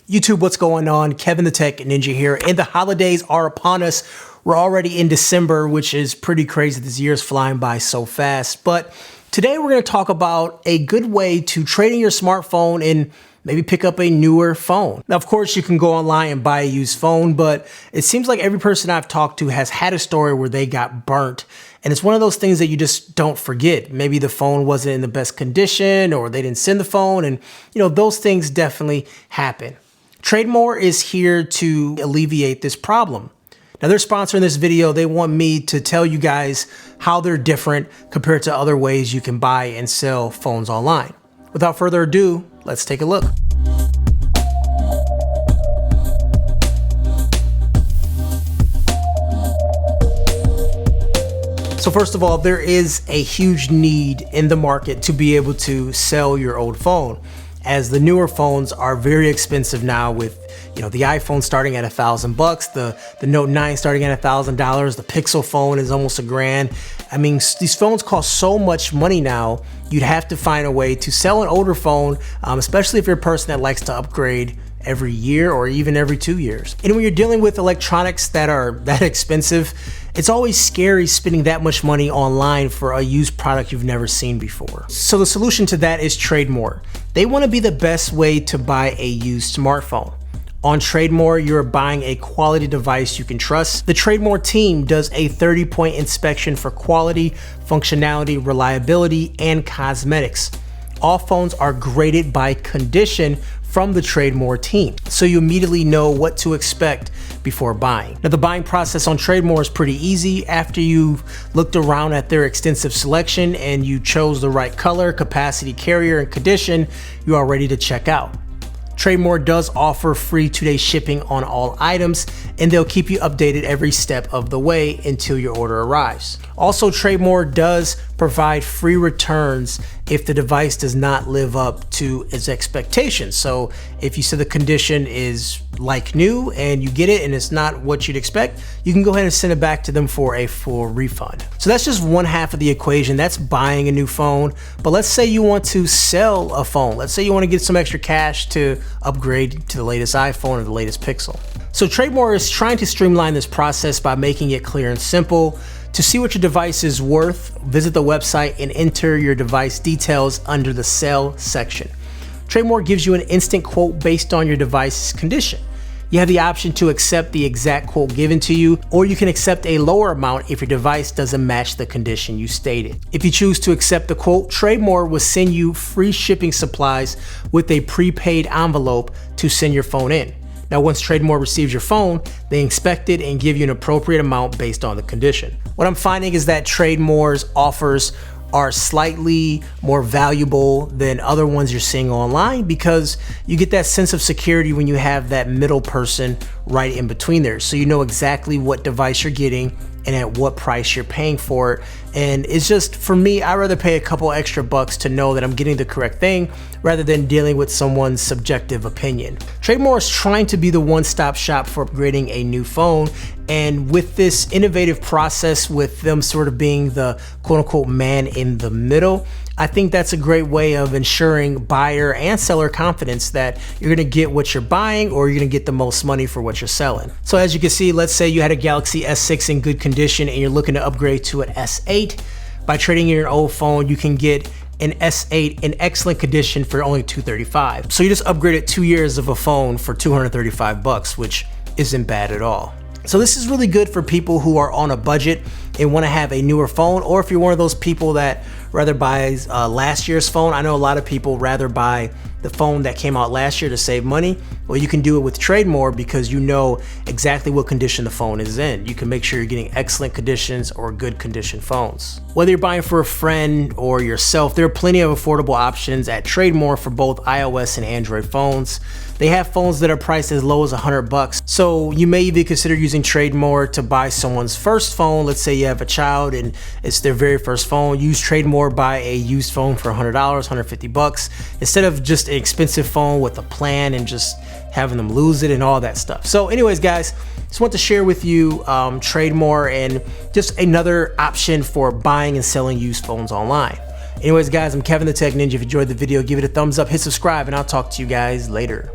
YouTube, what's going on? Kevin the Tech Ninja here, and the holidays are upon us. We're already in December, which is pretty crazy. This year's flying by so fast. But today we're going to talk about a good way to trade in your smartphone and maybe pick up a newer phone. Now, of course, you can go online and buy a used phone, but it seems like every person I've talked to has had a story where they got burnt. And it's one of those things that you just don't forget. Maybe the phone wasn't in the best condition, or they didn't send the phone, and those things definitely happen. Trademore is here to alleviate this problem. Now, they're sponsoring this video. They want me to tell you guys how they're different compared to other ways you can buy and sell phones online. Without further ado, let's take a look. So first of all, there is a huge need in the market to be able to sell your old phone, as the newer phones are very expensive now, with the iPhone starting at $1,000, the Note 9 starting at $1,000, the Pixel phone is almost $1,000. I mean, these phones cost so much money now, you'd have to find a way to sell an older phone, especially if you're a person that likes to upgrade every year or even every 2 years. And when you're dealing with electronics that are that expensive, it's always scary spending that much money online for a used product you've never seen before. So the solution to that is Trademore. They want to be the best way to buy a used smartphone. On Trademore, you're buying a quality device you can trust. The Trademore team does a 30-point inspection for quality, functionality, reliability, and cosmetics. All phones are graded by condition from the Trademore team, so you immediately know what to expect before buying. Now, the buying process on Trademore is pretty easy. After you've looked around at their extensive selection and you chose the right color, capacity, carrier, and condition, you are ready to check out. Trademore does offer free 2-day shipping on all items, and they'll keep you updated every step of the way until your order arrives. Also, Trademore does provide free returns if the device does not live up to its expectations. So if you say the condition is like new and you get it and it's not what you'd expect, you can go ahead and send it back to them for a full refund. So that's just one half of the equation. That's buying a new phone. But let's say you want to sell a phone. Let's say you want to get some extra cash to upgrade to the latest iPhone or the latest Pixel. So Trademore is trying to streamline this process by making it clear and simple. To see what your device is worth, visit the website and enter your device details under the sell section. Trademore gives you an instant quote based on your device's condition. You have the option to accept the exact quote given to you, or you can accept a lower amount if your device doesn't match the condition you stated. If you choose to accept the quote, Trademore will send you free shipping supplies with a prepaid envelope to send your phone in. Now, once Trademore receives your phone, they inspect it and give you an appropriate amount based on the condition. What I'm finding is that Trademore's offers are slightly more valuable than other ones you're seeing online, because you get that sense of security when you have that middle person right in between there. So you know exactly what device you're getting and at what price you're paying for it. And it's just, for me, I'd rather pay a couple extra bucks to know that I'm getting the correct thing rather than dealing with someone's subjective opinion. Trademore is trying to be the one-stop shop for upgrading a new phone. And with this innovative process, with them sort of being the quote-unquote man in the middle, I think that's a great way of ensuring buyer and seller confidence that you're gonna get what you're buying, or you're gonna get the most money for what you're selling. So as you can see, let's say you had a Galaxy S6 in good condition and you're looking to upgrade to an S8. By trading in your old phone, you can get an S8 in excellent condition for only $235. So you just upgraded 2 years of a phone for $235, which isn't bad at all. So this is really good for people who are on a budget and want to have a newer phone, or if you're one of those people that rather buy last year's phone. I know a lot of people rather buy the phone that came out last year to save money. Well, you can do it with Trademore because you know exactly what condition the phone is in. You can make sure you're getting excellent conditions or good condition phones. Whether you're buying for a friend or yourself, there are plenty of affordable options at Trademore for both iOS and Android phones. They have phones that are priced as low as $100. So you may even consider using Trademore to buy someone's first phone. Let's say you have a child and it's their very first phone. Use Trademore, buy a used phone for $100, $150, instead of just an expensive phone with a plan and just having them lose it and all that stuff. So anyways, guys, just want to share with you Trademore and just another option for buying and selling used phones online. Anyways, guys, I'm Kevin the Tech Ninja. If you enjoyed the video, give it a thumbs up, hit subscribe, and I'll talk to you guys later.